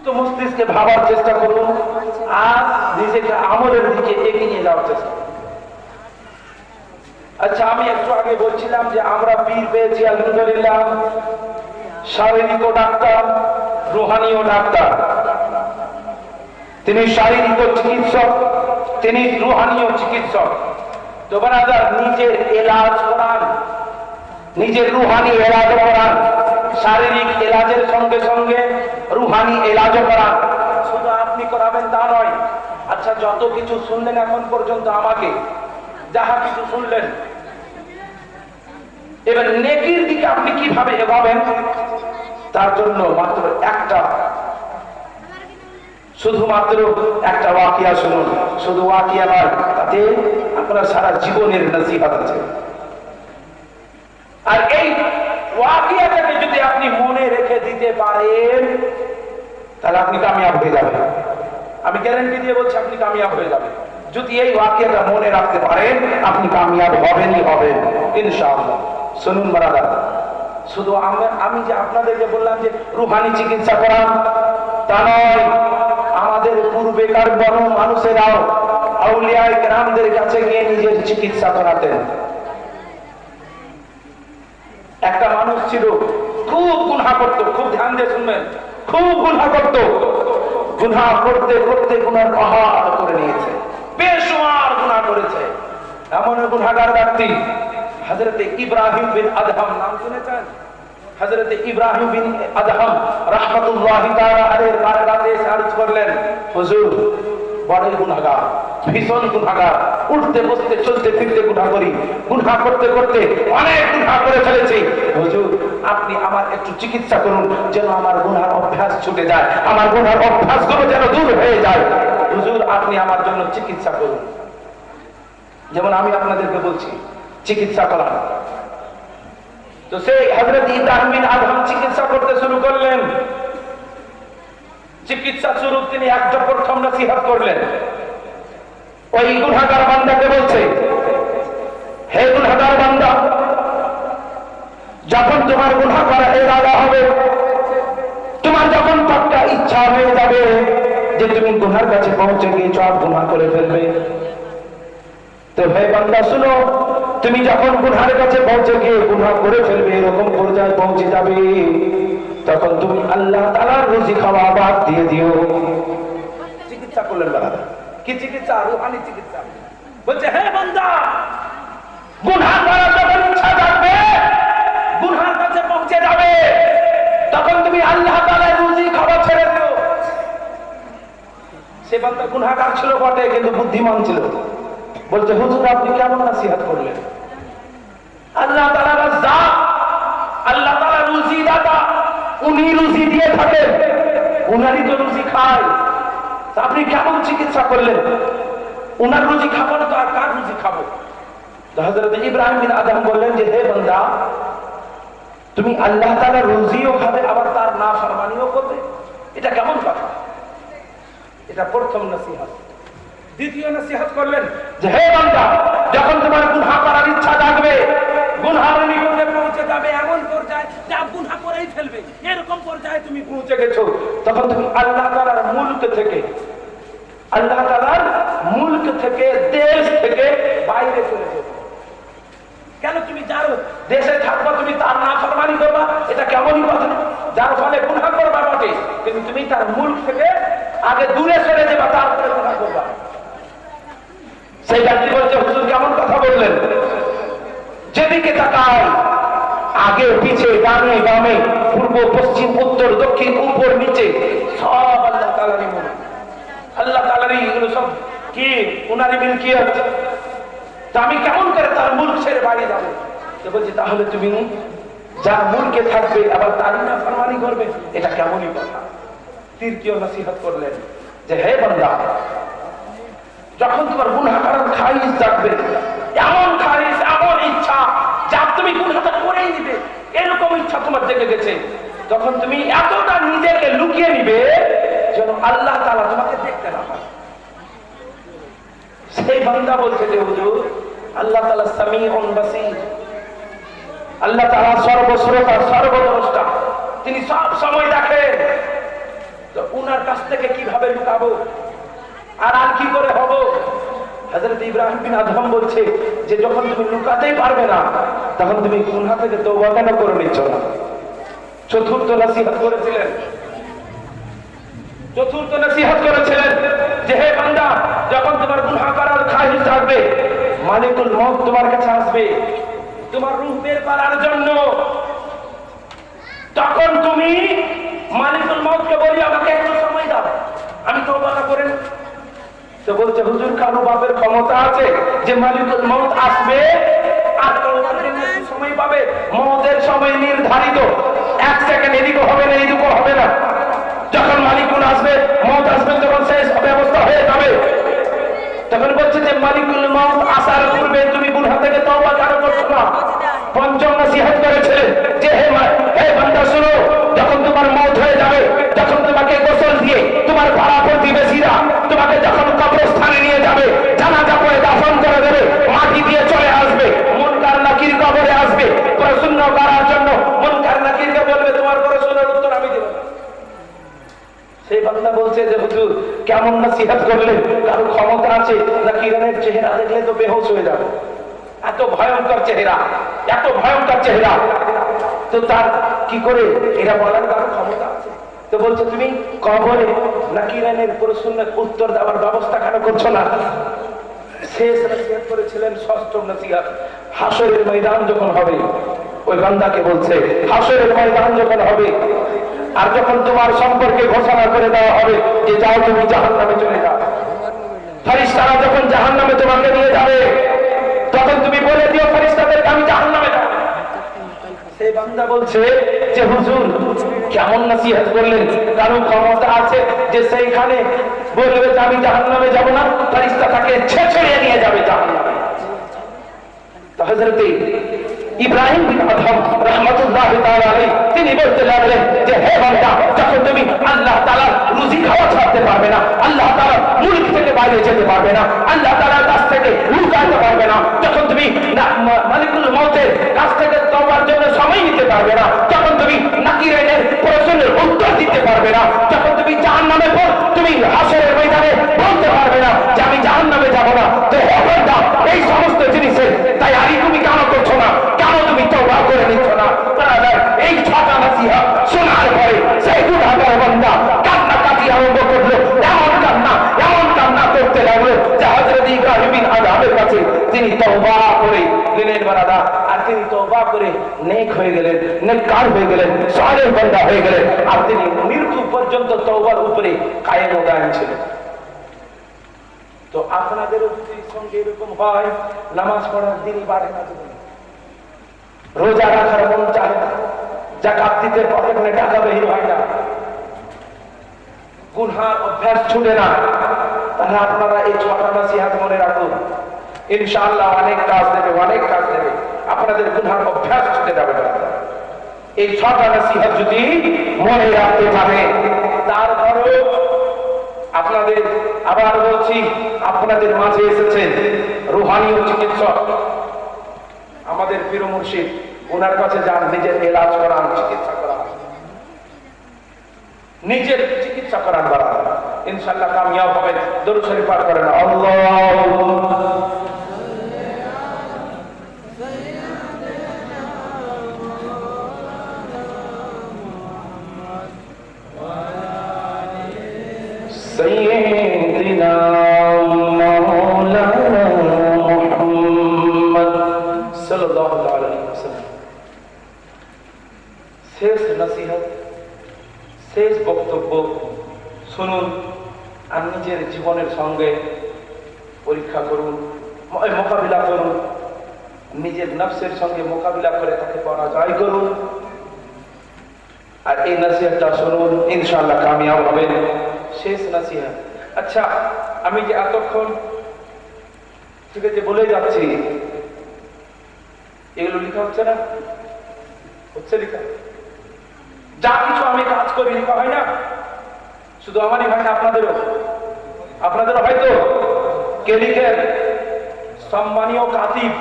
তো মস্তিষ্কে ভাবার চেষ্টা করুন আর নিজেকে আমলের দিকে এগিয়ে নিয়ে যাওয়ার চেষ্টা করুন। আচ্ছা, আমি একটু আগে বলছিলাম যে আমরা পীর পেয়েছি আলহামদুলিল্লাহ, শারীরিক ডাক্তার, রুহানিও ডাক্তার। তিনি শারীরিক চিকিৎসক, তিনি রুহানিও চিকিৎসক। তো বারাদার, নিজের এলাজ করান, নিজের রুহানি এলাজ করান, শারীরিক এলাজের সঙ্গে সঙ্গে রুহানি এলাজও করান। শুধু আপনি করাবেন তা নয়। আচ্ছা, যত কিছু শুনলেন এখন পর্যন্ত, আমাকে যাহা কিছু শুনলেন, এবার নেকির দিকে আপনি কিভাবে এগোবেন তার জন্য শুধুমাত্র একটা ওয়াকিয়া শুনুন। শুধু ওয়াকিয়া নয়, তাতে আপনার সারা জীবনের নসিহত আছে। আর এই ওয়াকিয়াটাকে যদি আপনি মনে রেখে দিতে পারেন তাহলে আপনি কামিয়াব হয়ে যাবেন। আমি গ্যারান্টি দিয়ে বলছি, আপনি কামিয়াব হয়ে যাবেন। যদি এই ওয়াকিয়াটা মনে রাখতে পারেন, আপনি কামিয়াব হবেনই হবেন ইনশাআল্লাহ। শুনুন বারাদার, শুধু আমি যে আপনাদেরকে বললাম যে রুহানি চিকিৎসা করান তা নয়, আমাদের পূর্বেকার বড় মানুষেরাও আউলিয়া কেরামদের কাছে গিয়ে নিজের চিকিৎসা করাতেন। একটা মানুষ ছিল, খুব গুনাহ করত, খুব ধ্যান দিয়ে শুনবেন, খুব গুনাহ করত। গুনাহ করতে করতে গুনার পাহাড় করে নিয়েছে, বেশুমার গুনাহ করেছে। এমন গুনাহগার ব্যক্তি হযরত ইব্রাহিম বিন আদহাম, নাম শুনেছেন? হযরত ইব্রাহিম বিন আদহাম রাহমাতুল্লাহি তাআলা আলাইহির বারগাতে আরজ করলেন, হুজুর বড় গুনাহগার, ভীষণ গুনাহগার, উঠতে বসতে চলতে ফিরতে গুনাহ করি, গুনাহ করতে করতে অনেক গুনাহ করে ফেলেছি। হুজুর আপনি আমার একটু চিকিৎসা করুন, যেন আমার গুনাহর অভ্যাস ছুটে যায়, আমার গুনাহর অভ্যাসগুলো যেন দূর হয়ে যায়। হুজুর আপনি আমার জন্য চিকিৎসা করুন। যেমন আমি আপনাদেরকে বলছি, চিকিৎসা করা। তো সেই হযরত ইব্রাহিম বিন আদহাম চিকিৎসা করতে শুরু করলেন। চিকিৎসা শুরু তিনি একটা প্রথম নসিহত করলেন। ওই গুনাহগার বান্দাকে বলছে, হে গুনাহগার বান্দা, যখন তোমার গুনাহ করা ইরাদা হবে, তোমার যখন পাক্কা ইচ্ছা হয়ে যাবে যে তুমি গুনাহর কাছে পৌঁছে গিয়ে সব গুনাহ করে ফেলবে, তো হে বান্দা শুনো, তুমি যখন গুনাহের কাছে পৌঁছে গিয়ে গুনাহ করে ফেলবে, এরকম পর্যায়ে পৌঁছে যাবে, তখন তুমি আল্লাহ তাআলার রুজি খাওয়া বাদ দিয়ে দিও। চিকিৎসা করলেন বাবা। কি চিকিৎসা? রুহানি চিকিৎসা। বলছে, হে বান্দা, গুনাহ করার যখন ইচ্ছা জাগবে, গুনাহের কাছে পৌঁছে যাবে, তখন তুমি আল্লাহ তাআলার রুজি খাওয়া ছেড়ে দিও। সে বান্দা গুনাহগার ছিল বটে, কিন্তু বুদ্ধিমান ছিল। বলছে, হুজুর আপনি কেমন নসিহত করলেন? আল্লাহ তাআলা রাজ্জাক, আল্লাহ তাআলা রুজি দাতা, উনি রুজি দিয়ে থাকেন, উনারই তো রুজি খায়। আপনি কেমন চিকিৎসা করলেন? উনার রুজি খাবো না তো আর কার রুজি খাবো? হযরত ইব্রাহিম বিন আদম বললেন যে, হে বান্দা, তুমি আল্লাহ তাআলার রুজিও খাবে আবার তার নাফরমানিও করবে, এটা কেমন কথা? এটা প্রথম নসিহত। দ্বিতীয় নসিহত করলেন যে, হে বান্দা, যখন তোমার গুনাহ করার ইচ্ছা জাগবে, গুনাহের নিকটে পৌঁছে যাবে, এমন পর্যায়ে যা গুনাহ করেই ফেলবে, এরকম পর্যায়ে তুমি পৌঁছে গেছো, তখন তুমি আল্লাহ তাআলার মুলক থেকে, আল্লাহ তাআলার মুলক থেকে, দেশ থেকে বাইরে চলে যাবে। কেন? তুমি যার দেশে থাকবা তুমি তার নাফরমানি করবা, এটা কেমনই কথা? যার ফলে গুনাহ করবা বটে, কিন্তু তুমি তার মুলক থেকে আগে দূরে সরে যাবা, তারপরে গুনাহ করবা। সেই ব্যক্তি বলছে, হুজুর কেমন কথা বললেন? যেদিকে তাকাই, আগে পিছে, ডানে বামে, পূর্ব পশ্চিম উত্তর দক্ষিণ উপর নিচে, সব আল্লাহ তাআলারই মুলক, আল্লাহ তাআলারই। এগুলো সব কি? উনারই মিলকিয়ত। তা আমি কেমন করে তার মুলক ছেড়ে বাইরে যাবো? তো বলছি, তাহলে তুমি যার মুলকে থাকবে আবার তারই নাফরমানি করবে, এটা কেমনই কথা? তৃতীয় নসিহত করলেন যে, হে বান্দা, যখন তোমার গুনাহ করার খাইশ জাগবে, এমন খাইশ, এমন ইচ্ছা যা তুমি গুনাহটা করেই নিবে, এরকম ইচ্ছা তোমার জেগে গেছে, তখন তুমি এতটা নিজেকে লুকিয়ে নিবে যেন আল্লাহ তাআলা তোমাকে দেখতে না পায়। সেই বান্দা বলছে যে, হুজুর আল্লাহ তাআলা সামিউন বাসীর, আল্লাহ তাআলা সর্বশ্রোতা, সর্বদ্রষ্টা, তিনি সব সময় দেখেন। তো উনার কাছ থেকে কিভাবে লুকাবো আর কি করে হব? হযরত ইব্রাহিম বিন আদম বলছে যে যখন তুমি লুকাতেই পারবে না তখন তুমি গুনাহ থেকে তওবা কেন করে নিচ্ছ না? চতুর্থ নসিহত করেছিলেন যে হে বান্দা, যখন তোমার গুনাহ করার খাহিশ থাকবে, মালিকুল মউত তোমার কাছে আসবে তোমার রূহ বের করার জন্য, তখন তুমি মালিকুল মউতকে বলি আমাকে একটু সময় দাও, আমি তওবাটা করে নেব। তো বলছে হুজুর, কারো বাপের ক্ষমতা আছে যে মালিকুল মউত আসবে আর তওবার জন্য একটু সময় পাবে? মউতের সময় নির্ধারিত, এক সেকেন্ড এদিকে হবে না এদিকে হবে না। যখন মালিকুল আসবে, মউত আসবে, তখন শেষ ব্যবস্থা হয়ে যাবে। তখন বলছে যে মালিকুল মউত আসার পূর্বে তুমি গুনাহ থেকে তওবা কেন করছো না? পঞ্চম নসিহত করেছিলেন যে হে বান্দা শুনো, যখন তোমার মউত হয়ে যাবে, যখন তোমাকে গোসল দিয়ে তোমার পাড়া প্রতিবেশীরা তোমাকে যখন কবরস্থানে নিয়ে যাবে, জানাজা পড়ে দাফন করে দেবে, মাটি দিয়ে চলে আসবে, মুনকার নাকির কবরে আসবে প্রশ্ন করার জন্য, মুনকার নাকিরকে বলবে তোমার প্রশ্নের উত্তর আমি দেব। সেই বান্দা বলছে যে হুজুর, কেমন নসিহত করলেন, কারো ক্ষমতা আছে নাকি? ইরানের চেহারা দেখলে তো বেহুশ হয়ে যাবে, এত ভয়ঙ্কর চেহারা, এত ভয়ঙ্কর চেহারা, তো তার কি করে এরা বলার কারো ক্ষমতা আছে? তো বলছে তুমি কবরে নাকি ইরানের প্রশ্নের উত্তর দেওয়ার ব্যবস্থা কেন করছো না? শেষ নসিহত করেছিলেন ষষ্ঠ নসিহত, হাসরের ময়দান যখন হবে, ওই বান্দাকে বলছে হাসরের ময়দান যখন হবে আর যখন তোমার সম্পর্কে ঘোষণা করে দেওয়া হবে যে যাও তুমি জাহান্নামে চলে যাও, ফেরেশতারা যখন জাহান্নামে তোমাকে নিয়ে যাবে, তখন তুমি বলে দিও ফেরেশতাদেরকে আমি জাহান্নামে যাব। সেই বান্দা বলছে যে হুজুর, কেমন নসিহত করলেন, কারো ক্ষমতা আছে যে সেইখানে বলবে যে আমি জাহান্নামে যাব না, ফেরেশতা তাকে ছেড়ে নিয়ে যাবে জাহান্নামে। তো হযরত ইব্রাহিম বিন আদম রাহমাতুল্লাহ তাআলা আলাইহি তিনি বলতে লাগলেন যে হে বান্দা, যখন তুমি আল্লাহ তাআলার রুজি খাওয়া ছাড়তে পারবে না, আল্লাহ তাআলার মুলক থেকে বাইরে যেতে পারবে না, আল্লাহ তাআলার কাছ থেকে লুকাতে পারবে না, যখন তুমি মালিকুল মউতের কাছ থেকে তওবার জন্য সময় নিতে পারবে না, যখন তুমি নাকিরের প্রশ্নের উত্তর দিতে পারবে না, যখন তুমি জাহান্নামে তুমি হাসরের ময়দানে বলতে পারবে না যে আমি জাহান্নামে যাব না, তো হে বান্দা, এই সমস্ত জিনিসের তৈরি তুমি কেন করছো না? কেন তুমি তওবা করে নিচ্ছ না? এই ছটা নসিহত শোনার পরে সেই গুনাহগার বান্দা কান্নাকাটি আরম্ভ করলো, এমন কান্না করতে লাগলো যে হযরত ইব্রাহিম বিন আদমের কাছে তিনি তওবা করে গেলেন বারাদা, আর তিনি তওবা করে নেক হয়ে গেলেন, নেককার হয়ে গেলেন, সালেহ বান্দা হয়ে গেলেন, আর তিনি মৃত্যু পর্যন্ত তওবার উপরে কায়েম ও দায়েম ছিলেন। তো আপনাদেরও যদি সঙ্গে এরকম হয়, নামাজ পড়ার দিনই বাড়ে না, রোজা রাখার মন চায় না, যাকাত দিতে পকেটে টাকা বের হয় না, গুনার অভ্যাস ছুটে না, তাহলে আপনারা এই ছটা নসিহত মনে রাখুন, ইনশাআল্লাহ অনেক কাজ দেবে, আপনাদের গুনার অভ্যাস ছুটে যাবে। এই ছটা নসিহত যদি মনে রাখতে পারে, তারপরে আপনাদের আবার বলছি, আপনাদের মাঝে এসেছেন রুহানি ও চিকিৎসক, আমাদের পীর মুর্শিদ, ওনার কাছে যান, নিজের এলাজ করান, চিকিৎসা করান, নিজের চিকিৎসা করান, বাড়ান, ইনশাআল্লাহ কামিয়াব হবেন। দরুদ শরীফ পাঠ করেন, সাইয়্যিদিনা মাওলানা মুহাম্মদ সাল্লাল্লাহু আলাইহি ওয়াসাল্লাম। শেষ নসিহত, শেষ বক্তব্য শুনুন, আর নিজের জীবনের সঙ্গে পরীক্ষা করুন, মোকাবিলা করুন, নিজের নফসের সঙ্গে মোকাবিলা করে তাকে পরাজয় করুন, আর এই নসিহতটা শুনুন, ইনশাআল্লাহ কামিয়াব হবেন। শেষ নসিহত। আচ্ছা, আমি যে এতক্ষণ ঠিক আছে বলে যাচ্ছি, এগুলো লেখা হচ্ছে না? হচ্ছে লেখা। যা কিছু আমি কাজ করি লেখা হয় না? শুধু আমারই হয় না, আপনাদেরও হয়তো। কে লিখেন? সম্মানীয় কাতিব,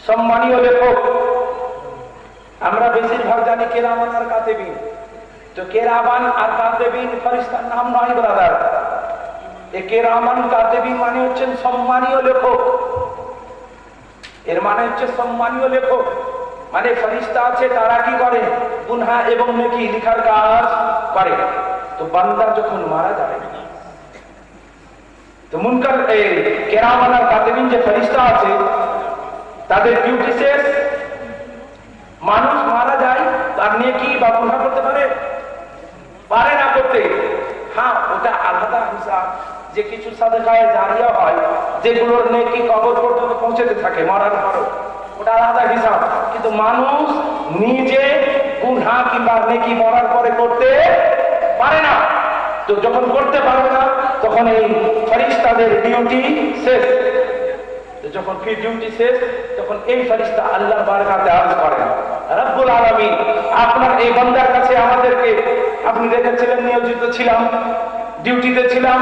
সম্মানীয় লেখক। আমরা বেশিরভাগ জানি কেরামান আর কাতিবিন, তো কেরামান আর কাতেবিন ফেরেশতার নাম নয় ব্রাদার। এই কেরামান কাতেবিন মানে হচ্ছেন সম্মানীয় লেখক। এর মানে হচ্ছে সম্মানীয় লেখক, মানে ফেরেশতা আছে তারা কি করে, গুনাহ এবং নেকি লিখার কাজ করে। তো বান্দা যখন মারা যায় তো মুনকার এই কেরামান আর কাতেবিন যে ফেরেশতা আছে তাদের ডিউটি শেষ। মানুষ মারা যায় তার নেকি বা গুনাহ করতে পারে না করতে। হ্যাঁ, ওটা আলাদা হিসাব, যে কিছু সাদকায়ে জারিয়া হয় যেগুলোর নেকি কবর পর্যন্ত পৌঁছতে থাকে মরার পরও, ওটা আলাদা হিসাব। কিন্তু মানুষ নিজে গুনাহ কিংবা নেকি মরার পরে করতে পারে না। তো যখন করতে পারবে না তখন এই ফেরেশতাদের ডিউটি শেষ। যখন কি ডিউটি শেষ তখন এই ফেরেশতা আল্লাহর বারকাতে আরজ করেন, রব্বুল আলামিন আপনার এই বান্দার কাছে আমাদেরকে আপনি রেখেছিলেন, নিয়োজিত ছিলাম, ডিউটিতে ছিলাম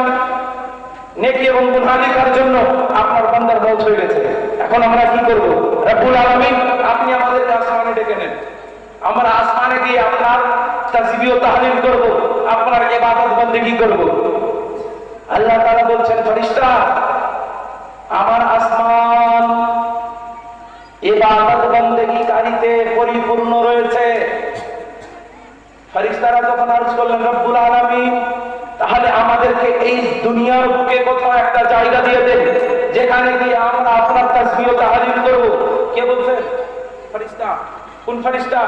নেকি এবং গুনাহ লেখার জন্য। আপনার বান্দার মওত হয়ে গেছে, এখন আমরা কি করব? রব্বুল আলামিন আপনি আমাদেরকে আসমানে ডেকে নেন, আমরা আসমানে গিয়ে আপনার তাসবিহ ও তাহলিল করব, আপনার ইবাদত বন্দেগী করব। আল্লাহ তাআলা বলছেন, ফেরেশতা আমার আসমান ইবাদত বন্দেগীকারীতে পরিপূর্ণ রয়েছে। ফেরেশতারা যখন আরজ করলেন, রব্বুল আলামিন তাহলে আমাদেরকে এই দুনিয়ার বুকে কোথাও একটা জায়গা দিয়ে দেন যেখানে গিয়ে আমরা আপনার তাসবিহ ও তাহলিল করব। কে বলছেন? ফেরেশতা। কোন ফেরেশতা?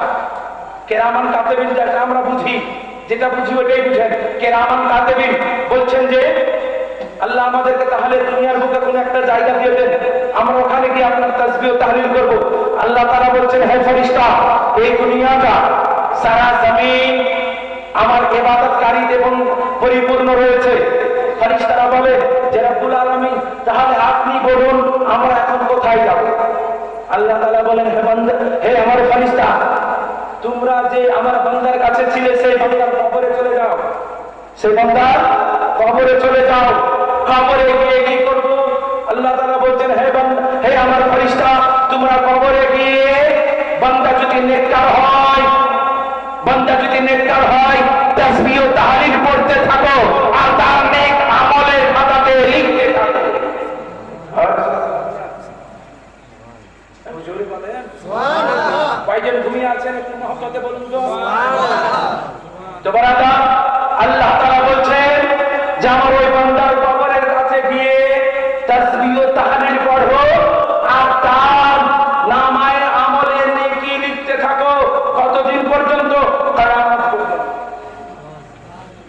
কেরামান কাতেবিন, যেটা আমরা বুঝি, যেটা বুঝি ওইটাই বুঝেন। কেরামান কাতেবিন বলছেন যে আল্লাহ আমাদেরকে তাহলে দুনিয়ার বুকে কোন একটা জায়গা দিয়ে দেন, আমরা ওখানে গিয়ে আপনার তাসবিহ ও তাহলিল করব। আল্লাহ তাআলা বলছেন, হে ফেরেশতা, এই দুনিয়াটা সারা জমিন আমার ইবাদতকারী এবং পরিপূর্ণ রয়েছে। ফেরেশতারা বলে যে রব্বুল আলামিন তাহলে আপনি বলুন আমরা এখন কোথায় যাব? আল্লাহ তাআলা বলেন, হে বান্দা, হে আমার ফেরেশতা, তোমরা যে আমার বান্দার কাছে ছিলে সেই বান্দার কবরে চলে যাও, সেই বান্দার কবরে চলে যাও। কবরে গিয়ে কি করব? আল্লাহ তাআলা বলছেন, হে বান্দা, হে আমার ফেরেশতা, তোমরা কবরে গিয়ে বান্দা যদি নেককার হয়, বান্দা যদি নেককার হয় তাসবিহ ও তাহলিল পড়তে থাকো আর তার নেক আমলের খাতাতে লিখতে থাকো। জোরে বলেন সুবহানাল্লাহ। কয়জন ঘুমিয়ে আছেন একটু মহব্বতে বলুন তো সুবহানাল্লাহ। তো বারাকা আল্লাহ তাআলা বলছেন যে আমার ওই বান্দার কবরের কাছে গিয়ে তাসবিহ ও তাহলিল পড়ো আর তার নামায়ে আমলের নেকি লিখতে থাকো। কতদিন পর্যন্ত? কিয়ামত পর্যন্ত।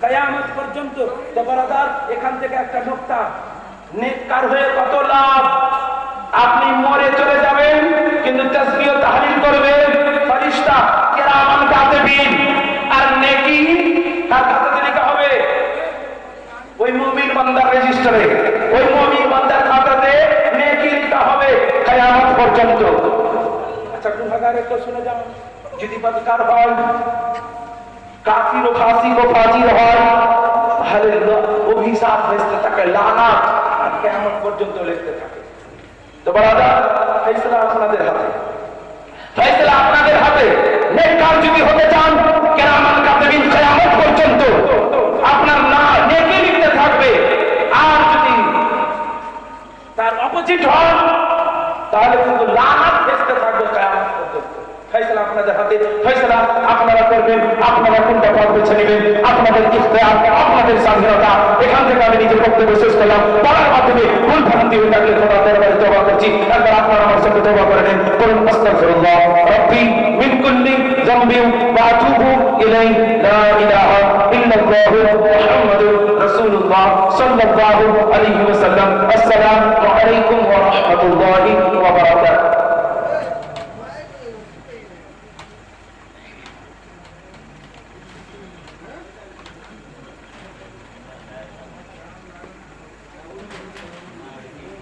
কিয়ামত পর্যন্ত। তো বারাদার এখান থেকে একটা নোকতা, নেককার হয়ে কত লাভ? আপনি মরে চলে যাবেন কিন্তু তাসবিহ ও তাহলিল করবেন ফেরেশতা কেরামান কাতেবিন, আর নেকি কার খাতাতে লেখা হবে? ওই মুমিন বান্দার রেজিস্টারে, ওই মুমিন বান্দার খাতাতে নেকি লেখা হবে কিয়ামত পর্যন্ত। আচ্ছা গুনাহগার একটু শুনে যাও, যদি বদকার হয়, কাফির ও ফাসিক ও ফাজির হয়, তাহলে অভিশাপ ভেস্তে থাকে, লানাত আর কিয়ামত পর্যন্ত লিখতে থাকে। তো বারাদার ফয়সালা আপনাদের হাতে, ফয়সালা আপনাদের হাতে। নেককার যদি হতে চান কেরামান কাতেবিন কিয়ামত পর্যন্ত আপনার না নেকি লিখতে থাকবে, আর যদি তার অপোজিট হন তাহলে কিন্তু লানাত ভেস্তে থাকবে কিয়ামত পর্যন্ত। ফয়সালা আপনাদের হাতে, ফয়সালা আপনারা করবেন। আপনারা কোনটা পথ বেছে নেবেন আপনাদের ইখতিয়ার, আপনাদের স্বাধীনতা। এখান থেকে আমি নিজের বক্তব্য শেষ করলাম। বলার মাধ্যমে ভুল ভ্রান্তি হয়ে থাকলে খোদার দরবারে তওবা করছি। একবার আপনারা আমার সঙ্গে তওবা করে নেন, বলুন আস্তাগফিরুল্লাহ রাব্বি মিন কুল্লি যামবিন ওয়া আতুবু ইলাইহি লা ইলাহা ইল্লাল্লাহু মুহাম্মাদুর রাসূলুল্লাহ সাল্লাল্লাহু আলাইহি ওয়াসাল্লাম। আসসালামু আলাইকুম ওয়া রাহমাতুল্লাহি ওয়া বারাকাতুহু।